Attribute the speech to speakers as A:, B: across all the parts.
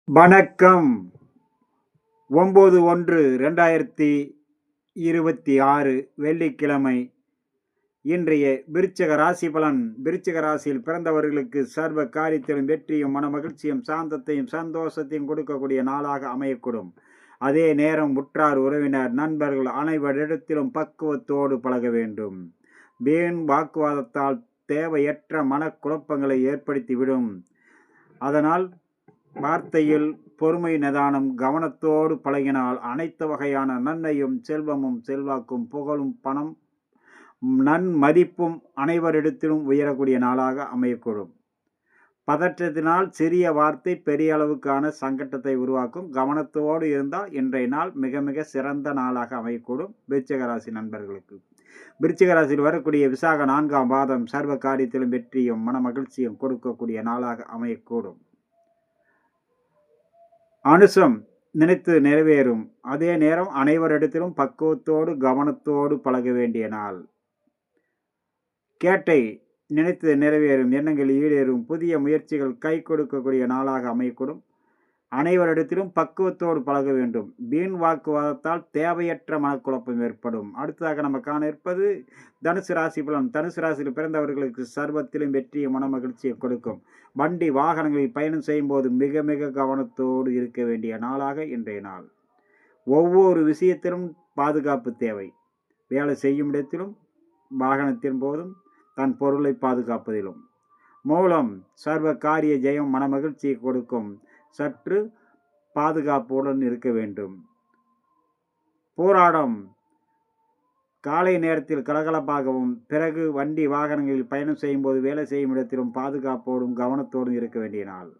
A: வணக்கம். 9/1/2026 வெள்ளிக்கிழமை. இன்றைய விருச்சிக ராசி பலன். விருச்சிக ராசியில் பிறந்தவர்களுக்கு சர்வ காரியத்திலும் வெற்றியும் மனமகிழ்ச்சியும் சாந்தத்தையும் சந்தோஷத்தையும் கொடுக்கக்கூடிய நாளாக அமையக்கூடும். அதே நேரம் உற்றார் உறவினர் நண்பர்கள் அனைவரிடத்திலும் பக்குவத்தோடு பழக வேண்டும். வீண் வாக்குவாதத்தால் தேவையற்ற மனக்குழப்பங்களை ஏற்படுத்திவிடும். அதனால் வார்த்தையில் பொறுமை நிதானம் கவனத்தோடு பழகினால் அனைத்து வகையான நன்மையும் செல்வமும் செல்வாக்கும் புகழும் பணம் நன்மதிப்பும் அனைவரிடத்திலும் உயரக்கூடிய நாளாக அமையக்கூடும். பதற்றத்தினால் சிறிய வார்த்தை பெரிய அளவுக்கான சங்கடத்தை உருவாக்கும். கவனத்தோடு இருந்தால் இன்றைய நாள் மிக மிக சிறந்த நாளாக அமையக்கூடும். விருச்சிக ராசி நண்பர்களுக்கு விருச்சிக ராசியில் வரக்கூடிய விசாக 4ஆம் பாதம் சர்வ காரியத்திலும் வெற்றியும் மன மகிழ்ச்சியும் கொடுக்கக்கூடிய நாளாக அமையக்கூடும். அனுசம் நினைத்து நிறைவேறும். அதே நேரம் அனைவரிடத்திலும் பக்குவத்தோடு கவனத்தோடு பழக வேண்டிய நாள். கேட்டை நினைத்து நிறைவேறும். எண்ணங்கள் ஈடேறும். புதிய முயற்சிகள் கை கொடுக்கக்கூடிய நாளாக அமையக்கூடும். அனைவரிடத்திலும் பக்குவத்தோடு பழக வேண்டும். வீண் வாக்குவாதத்தால் தேவையற்ற மனக்குழப்பம் ஏற்படும். அடுத்ததாக நம்ம காண இருப்பது தனுசு ராசி பலன். தனுசு ராசியில் பிறந்தவர்களுக்கு சர்வத்திலும் வெற்றியை மன மகிழ்ச்சியை கொடுக்கும். வண்டி வாகனங்களில் பயணம் செய்யும் போது மிக மிக கவனத்தோடு இருக்க வேண்டிய நாளாக இன்றைய நாள். ஒவ்வொரு விஷயத்திலும் பாதுகாப்பு தேவை. வேலை செய்யும் இடத்திலும் வாகனத்தின் போதும் தன் பொருளை பாதுகாப்பதிலும். மூலம் சர்வ காரிய ஜெயம் மன மகிழ்ச்சியை கொடுக்கும். சற்று பாதுகாப்புடன் இருக்க வேண்டும். போராடம் காலை நேரத்தில் கலகலப்பாகவும் பிறகு வண்டி வாகனங்களில் பயணம் செய்யும் போது வேலை செய்யும் இடத்திலும் பாதுகாப்போடும் கவனத்தோடும் இருக்க வேண்டிய நாள்.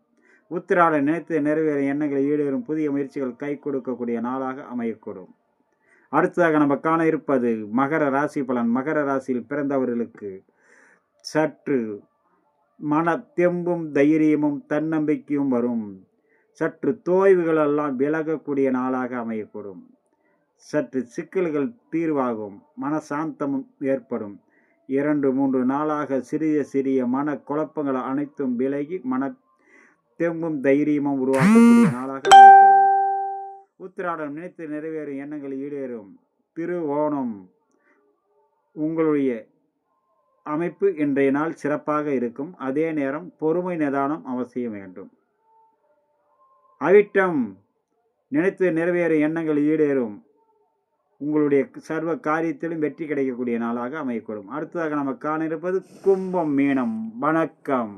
A: உத்திராடம் நினைத்து நிறைவேறும் எண்ணங்கள் ஈடேறும். புதிய முயற்சிகள் கை கொடுக்கக்கூடிய நாளாக அமையக்கூடும். அடுத்ததாக நம்ம காண இருப்பது மகர ராசி பலன். மகர ராசியில் பிறந்தவர்களுக்கு சற்று மன தெம்பும் தைரியமும் தன்னம்பிக்கையும் வரும். சற்று தோய்வுகள் எல்லாம் விலகக்கூடிய நாளாக அமையக்கூடும். சற்று சிக்கல்கள் தீர்வாகும். மனசாந்தமும் ஏற்படும். 2-3 நாளாக சிறிய சிறிய மன குழப்பங்கள் அனைத்தும் விலகி மன தெம்பும் தைரியமும் உருவாக்கக்கூடிய நாளாக அமையக்கூடும். உத்திராடம் நினைத்து நிறைவேறும் எண்ணங்கள் ஈடேறும். திருவோணம் உங்களுடைய அமைப்பு இன்றைய நாள் சிறப்பாக இருக்கும். அதே நேரம் பொறுமை நிதானம் அவசியம் வேண்டும். அவிட்டம் நினைத்து நிறைவேறும் எண்ணங்கள் ஈடேறும். உங்களுடைய சர்வ காரியத்திலும் வெற்றி கிடைக்கக்கூடிய நாளாக அமையக்கூடும். அடுத்ததாக நம்ம காண இருப்பது கும்பம் மீனம். வணக்கம்.